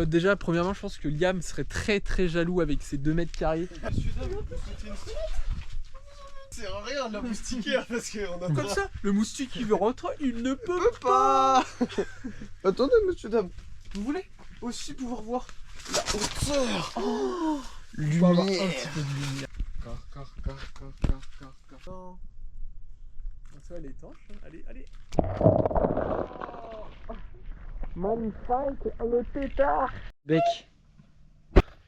déjà, premièrement, je pense que Liam serait très jaloux avec ses 2 mètres carrés. C'est rien de la moustiquaire parce qu'on a Comme ça, le moustique qui veut rentrer, il ne peut pas. Attendez, monsieur, dame. Vous voulez aussi pouvoir voir la hauteur. Oh, lumière. Un petit peu de lumière. Non. Ça, elle est étanche. Allez. Magnifique, le pétard. Bec.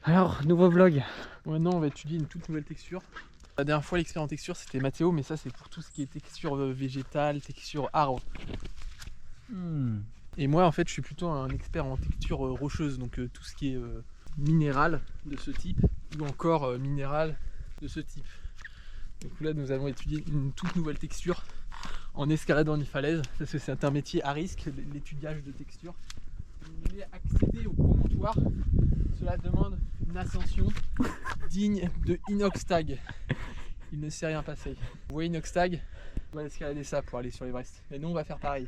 Alors, nouveau vlog. Maintenant, on va étudier une toute nouvelle texture. La dernière fois, l'expert en texture, c'était Mathéo, mais ça, c'est pour tout ce qui est texture végétale, texture arbre. Et moi, en fait, je suis plutôt un expert en texture rocheuse, donc tout ce qui est minéral de ce type, ou encore minéral de ce type. Donc là, nous allons étudier une toute nouvelle texture en escaladant une falaise, parce que c'est un métier à risque, l'étudiage de texture. Si vous voulez accéder au promontoire, cela demande une ascension digne de Inoxtag. Il ne s'est rien passé. Vous voyez Inoxtag, on va escalader ça pour aller sur l'Everest. Et nous, on va faire pareil.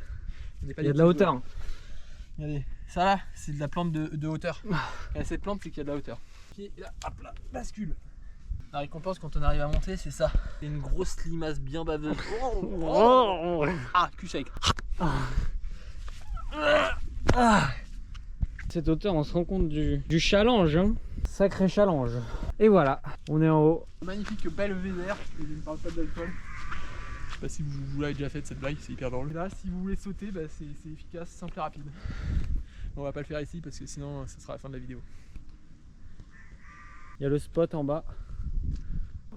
Il y a de la hauteur. Regardez, ça là, c'est de la plante de hauteur. Et cette plante, c'est qu'il y a de la hauteur. Et là, hop là, bascule. La récompense quand on arrive à monter, c'est ça. C'est une grosse limace bien baveuse. Ah, cul sec. Cette hauteur, on se rend compte du challenge. Hein. Sacré challenge. Et voilà, on est en haut. Magnifique belvédère, et je ne parle pas d'alcool. Je sais pas si vous l'avez déjà fait cette blague, c'est hyper drôle. Là, si vous voulez sauter, bah, c'est efficace, simple et rapide. On va pas le faire ici parce que sinon ça sera la fin de la vidéo. Il y a le spot en bas.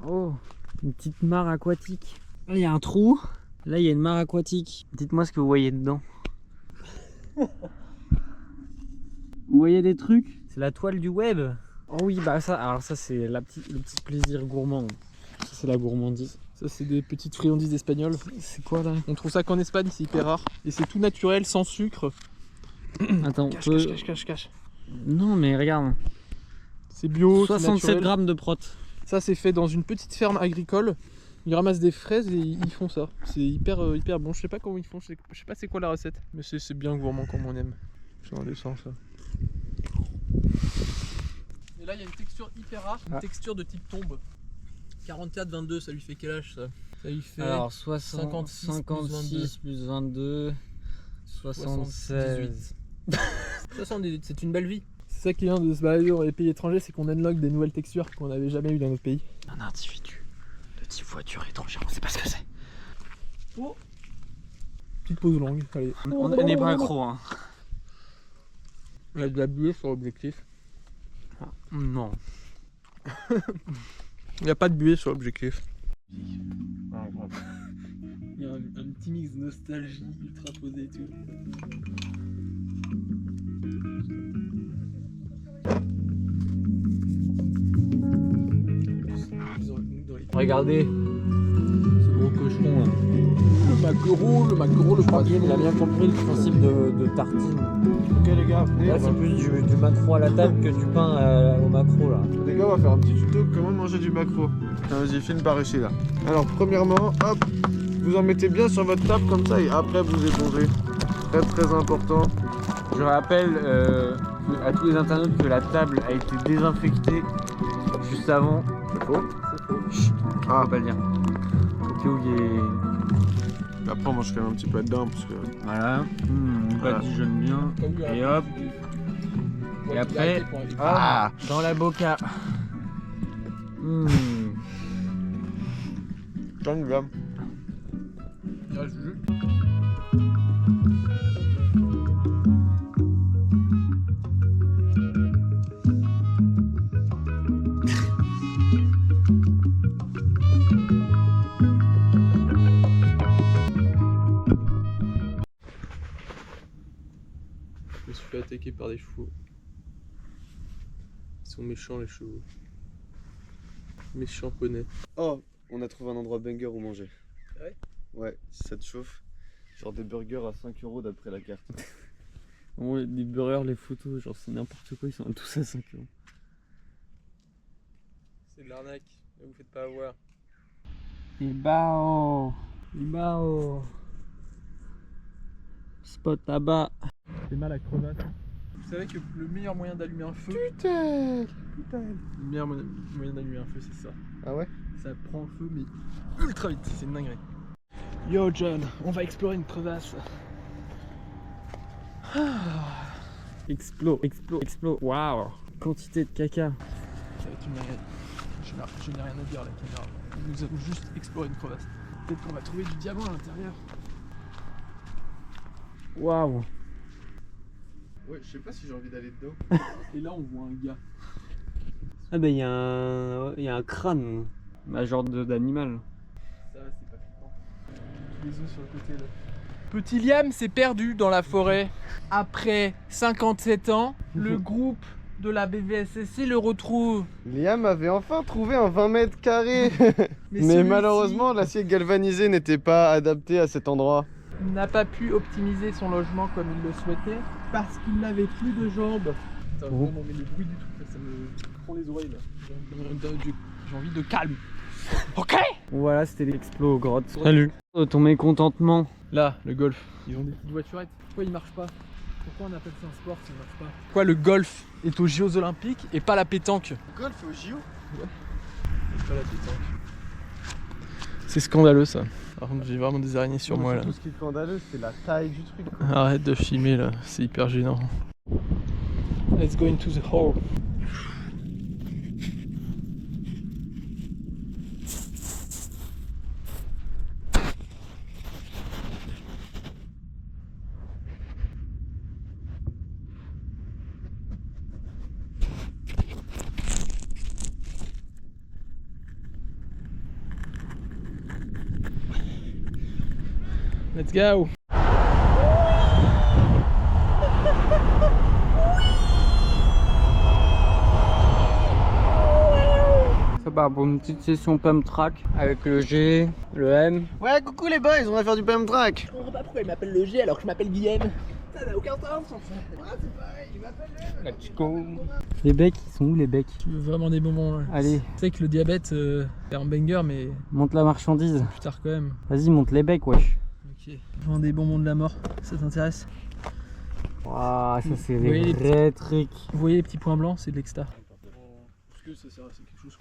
Oh, une petite mare aquatique. Là, il y a un trou. Là, il y a une mare aquatique. Dites-moi ce que vous voyez dedans. Vous voyez des trucs? C'est la toile du web. Oh oui, bah ça, alors ça c'est le petit plaisir gourmand. Ça c'est la gourmandise. Ça c'est des petites friandises espagnoles. C'est quoi là? On trouve ça qu'en Espagne, c'est hyper rare. Et c'est tout naturel, sans sucre. Attends, Cache. Non mais regarde. C'est bio, 67 grammes de prot. Ça c'est fait dans une petite ferme agricole. Ils ramassent des fraises et ils font ça. C'est hyper bon. Je sais pas comment ils font, je sais pas c'est quoi la recette. Mais c'est bien gourmand comme on aime. C'est indécent ça. Et là il y a une texture hyper rare, une texture de type tombe. 44-22, ça lui fait quel âge ça? Ça lui fait alors 56 plus 22, 76. 78, c'est une belle vie. C'est ça qui vient de se balader dans les pays étrangers, c'est qu'on unlock des nouvelles textures qu'on n'avait jamais eues dans notre pays. Un individu de type voiture étrangère, on sait pas ce que c'est. Oh, petite pause longue, allez. On n'est pas accro hein. Il y a de la buée sur l'objectif. Non. Il n'y a pas de buée sur l'objectif. Il y a un petit mix de nostalgie ultra posé et tout. Regardez ce gros cochon là. Le maquereau, le troisième, il a bien compris le principe de tartine. Ok les gars, Là c'est plus du maquereau à la table que du pain au maquereau là. les gars, on va faire un petit tuto comment manger du maquereau. Vas-y, filme par ici là. Alors premièrement, hop, vous en mettez bien sur votre table comme ça et après vous épongez. Très important. Je rappelle à tous les internautes que la table a été désinfectée juste avant. C'est faux. Chut, Ah, on va pas le dire. Au cas où il y ait... après on mange quand même un petit peu dedans parce que... Voilà, on badigeonne bien. Et hop. Et après, dans la boca. Tant grammes. Il reste du jus. Je me suis fait attaquer par des chevaux. Ils sont méchants les chevaux. Méchants poneys. Oh, on a trouvé un endroit banger où manger. Ouais. Ouais, si ça te chauffe. Genre des burgers à 5 € d'après la carte. Ouais, des burgers, les photos, genre c'est n'importe quoi, ils sont tous à 5 €. C'est de l'arnaque, ne vous faites pas avoir. Ibao. Spot à bas. C'est mal à crevate. savez que le meilleur moyen d'allumer un feu, Putain. le meilleur moyen d'allumer un feu, c'est ça. Ah ouais? Ça prend feu, mais ultra vite, c'est une dinguerie. Yo John, on va explorer une crevasse. Explo. Waouh. Quantité de caca. Ça va être une dinguerie. Je n'ai rien à dire à la caméra. Nous avons juste exploré une crevasse. Peut-être qu'on va trouver du diamant à l'intérieur. Waouh. Ouais, je sais pas si j'ai envie d'aller dedans. Et là, on voit un gars. Ah bah il y a un crâne. Un genre d'animal. Ça, c'est pas flippant. Tous les os sur le côté là. Petit Liam s'est perdu dans la forêt. Après 57 ans, le groupe de la BVSSC le retrouve. Liam avait enfin trouvé un 20 mètres carrés. Mais celui-ci malheureusement, l'acier galvanisé n'était pas adapté à cet endroit. n'a pas pu optimiser son logement comme il le souhaitait parce qu'il n'avait plus de jambes. Putain, vraiment, mais le bruit du truc, là, ça me prend les oreilles là. J'ai envie de calme. Ok. Voilà, c'était l'explo aux grottes. Salut. Ton mécontentement. Là, le golf. Ils ont des petites voiturettes. Pourquoi il marche pas? Pourquoi on appelle ça un sport s'il marche pas? Pourquoi le golf est aux JO Olympiques et pas la pétanque? Golf au JO? Ouais. Et pas la pétanque. C'est scandaleux ça. Par contre, j'ai vraiment des araignées sur moi là. Tout ce qui est scandaleux, c'est la taille du truc. Quoi. Arrête de filmer là, c'est hyper gênant. Let's go into the hole. Let's go. Ça part pour une petite session pump track avec le G, le M. Ouais, coucou les boys, on va faire du pump track. Je comprends pas pourquoi il m'appelle le G alors que je m'appelle Guillaume. Ça n'a aucun sens en fait. Ouais, c'est pareil, il m'appelle le M. Let's go. Les becs, ils sont où les becs? Tu veux vraiment des bonbons là? Allez, Tu sais que le diabète c'est un banger mais monte la marchandise. plus tard quand même. Vas-y, monte les becs, wesh. Ok. Je vends des bonbons de la mort, ça t'intéresse? Waouh, ça c'est Vous voyez les les vrais trucs. Vous voyez les petits points blancs, c'est de l'extra.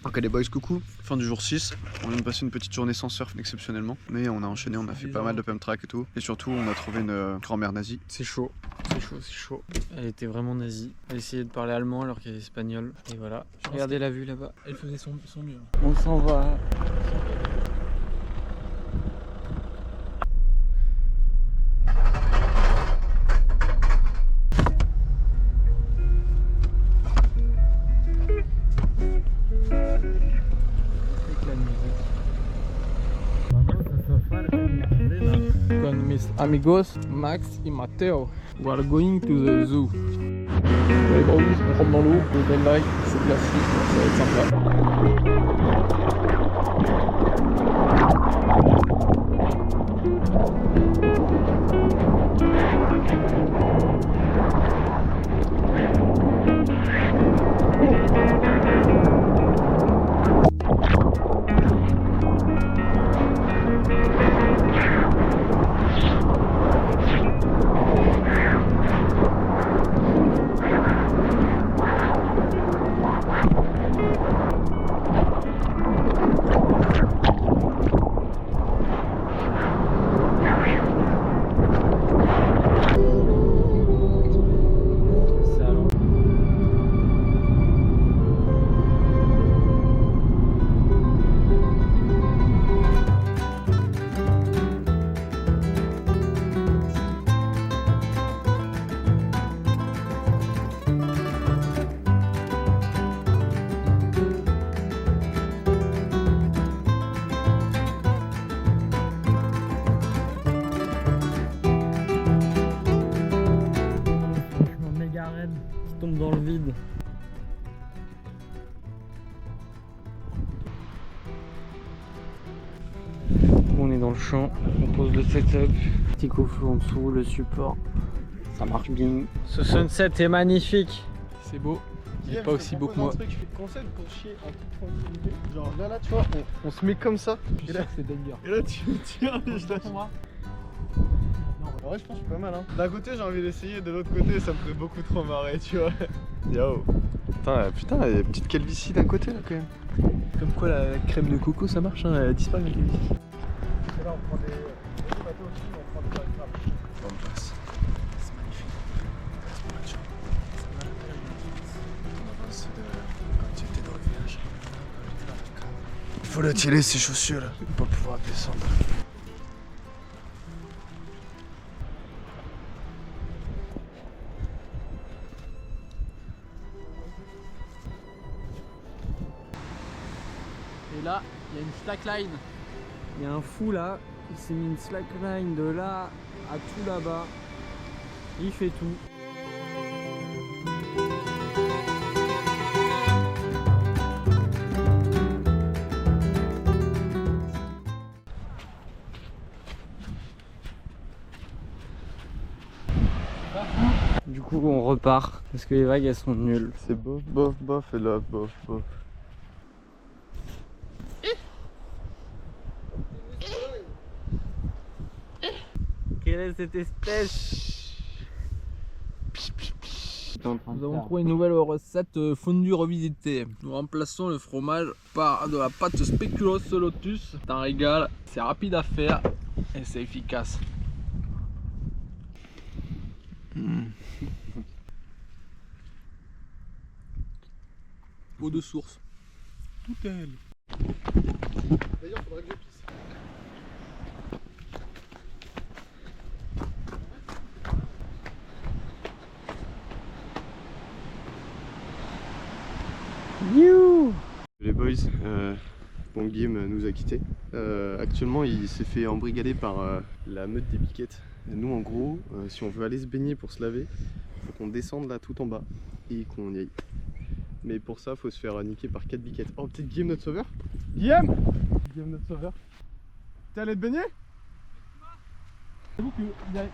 Ok les boys, coucou. Fin du jour 6. On vient de passer une petite journée sans surf exceptionnellement. Mais on a enchaîné, on a fait pas mal de pump track et tout. Et surtout, on a trouvé une grand-mère nazie. C'est chaud, c'est chaud, c'est chaud. Elle était vraiment nazie. Elle essayait de parler allemand alors qu'elle est espagnole. Et voilà. Regardez la vue là-bas. Elle faisait son mieux. On s'en va. Con mis amigos Max y Mateo. We are going to the zoo. Ouais, bah oui, on rentre dans l'eau, golden light, c'est classique, ça va être sympa. Tombe dans le vide. On est dans le champ, on pose le setup, petit coffre en dessous, le support, ça marche bien. Ce sunset est magnifique. C'est beau, il est pas aussi beau que moi. Je fais le conseil pour chier en toute tranquillité. Genre là, tu vois, on se met comme ça. Je suis sûr que c'est banger. Et là, tu tires les Moi. Oh Ouais, je pense que c'est pas mal. Hein. D'un côté, j'ai envie d'essayer, de l'autre côté, ça me fait beaucoup trop marrer, tu vois. Yo. Putain, il y a une petite calvitie d'un côté là quand même. Comme quoi la crème de coco ça marche, hein, elle disparaît avec les vis. Et là, on prend des bateaux aussi, on prend des crabes. On passe. C'est magnifique. On avance quand tu étais dans le village. Il faut le tirer ses chaussures pour pouvoir descendre. Et là, il y a une slackline. Il y a un fou là, il s'est mis une slackline de là à tout là-bas. Il fait tout. Du coup on repart parce que les vagues elles sont nulles. C'est bof, bof, bof, et là, bof, bof. Quelle est cette espèce? Nous avons trouvé une nouvelle recette fondue revisitée. Nous remplaçons le fromage par de la pâte spéculoos lotus. C'est un régal, c'est rapide à faire et c'est efficace. Eau de source. Tout elle. D'ailleurs, faudrait que je pisse. You. Les boys, bon Guillaume nous a quittés. Actuellement il s'est fait embrigader par la meute des biquettes. Nous en gros, si on veut aller se baigner pour se laver, il faut qu'on descende là tout en bas et qu'on y aille. Mais pour ça, faut se faire niquer par 4 biquettes. Oh, peut-être Guillaume notre sauveur? Guillaume notre sauveur. T'es allé te baigner? J'avoue qu'il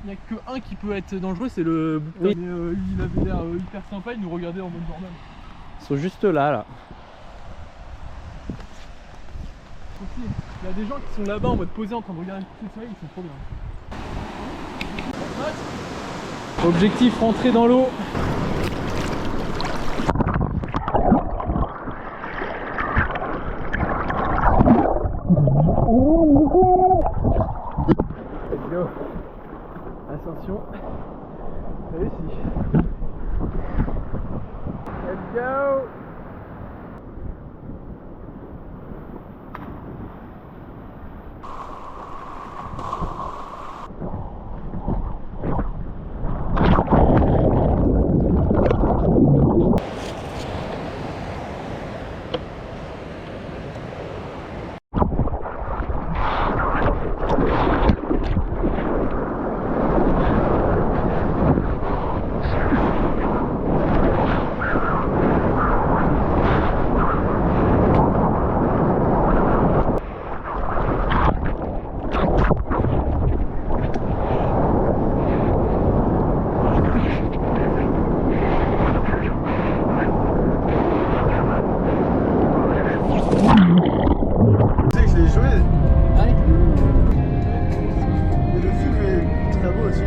n'y a que un qui peut être dangereux, c'est le bouquin. Oui. Mais il avait l'air hyper sympa, il nous regardait en mode normal. Ils sont juste là. Aussi, il y a des gens qui sont là-bas en mode posé en train de regarder le soleil, ils sont trop bien. Objectif, rentrer dans l'eau. Let's go. Ascension. Réussi. Let's go. Tu sais que je l'ai joué. Et le film est très beau aussi.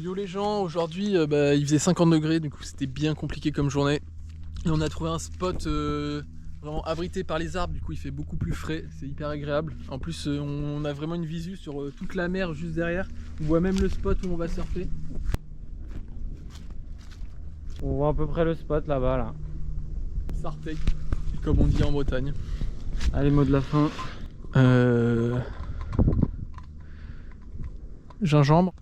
Yo les gens, aujourd'hui il faisait 50 degrés, du coup c'était bien compliqué comme journée. Et on a trouvé un spot vraiment abrité par les arbres, du coup il fait beaucoup plus frais, c'est hyper agréable. En plus on a vraiment une visu sur toute la mer juste derrière. On voit même le spot où on va surfer. On voit à peu près le spot là-bas là. Sartec, comme on dit en Bretagne. Allez, mot de la fin. Gingembre.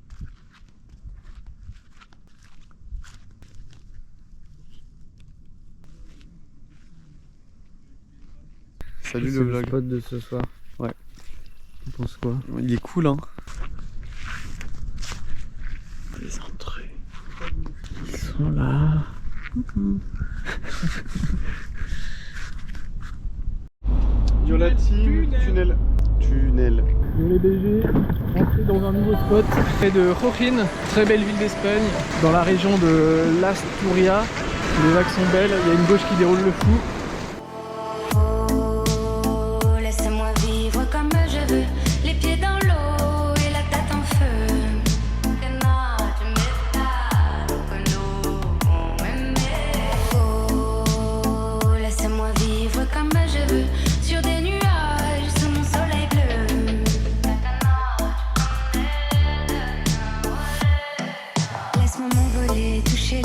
Salut C'est le vlog. spot de ce soir. Ouais. Tu penses quoi? Il est cool hein. Les entrées. Ils sont là. Yo la team, tunnel. Yo les BG, entrée dans un nouveau spot près de Jojín, très belle ville d'Espagne, dans la région de l'Asturia. Les vagues sont belles, il y a une gauche qui déroule le flou.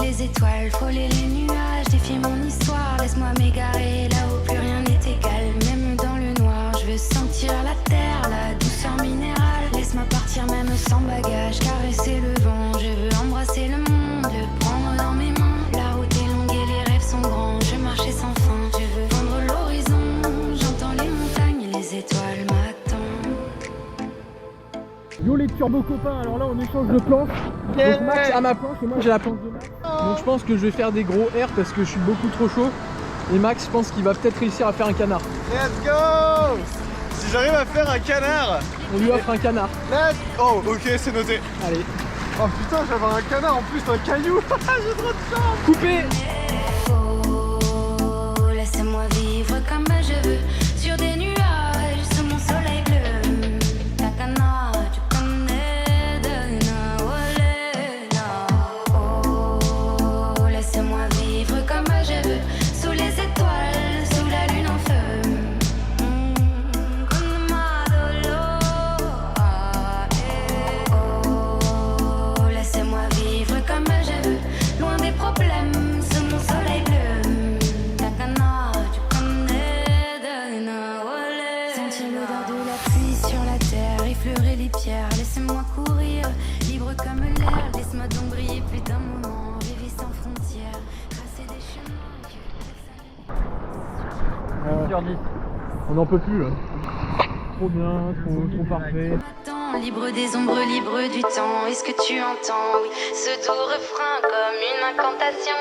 les étoiles, frôler les nuages, défier mon histoire. Laisse-moi m'égarer là où plus rien n'est égal. Même dans le noir, je veux sentir la terre, la douceur minérale. Laisse-moi partir même sans bagage, caresser le vent. Je veux embrasser le monde, le prendre dans mes mains. La route est longue et les rêves sont grands. Je marchais sans fin, je veux vendre l'horizon. J'entends les montagnes, les étoiles m'attendent. Yo les turbo copains, alors là on échange de planches. Donc Max a ma planche et moi j'ai la planche de Max. Donc je pense que je vais faire des gros airs parce que je suis beaucoup trop chaud. Et Max, je pense qu'il va peut-être réussir à faire un canard. Let's go! Si j'arrive à faire un canard, On lui offre un canard. Oh, ok, c'est noté. Allez, Oh putain, j'avais un canard en plus, un caillou. J'ai trop de chance. coupé. Oh, laissez-moi vivre comme je veux sur des nuages sous mon soleil bleu. Takana, tu connais de Nawalena. Oh, laissez-moi vivre comme je veux sous les étoiles, sous la lune en feu. Oh, laissez-moi vivre comme je veux, loin des problèmes, sous mon soleil bleu. Takana, tu connais de Nawale. Sentir l'odeur de la pluie sur la terre, effleurer les pierres, laissez-moi courir, libre comme l'air. Laisse-moi donc briller plus d'un moment, rêver sans frontières, tracer des chemins que... On n'en peut plus là. Trop bien, trop parfait. Attends, libre des ombres, libre du temps, est-ce que tu entends? Oui, ce doux refrain comme une incantation.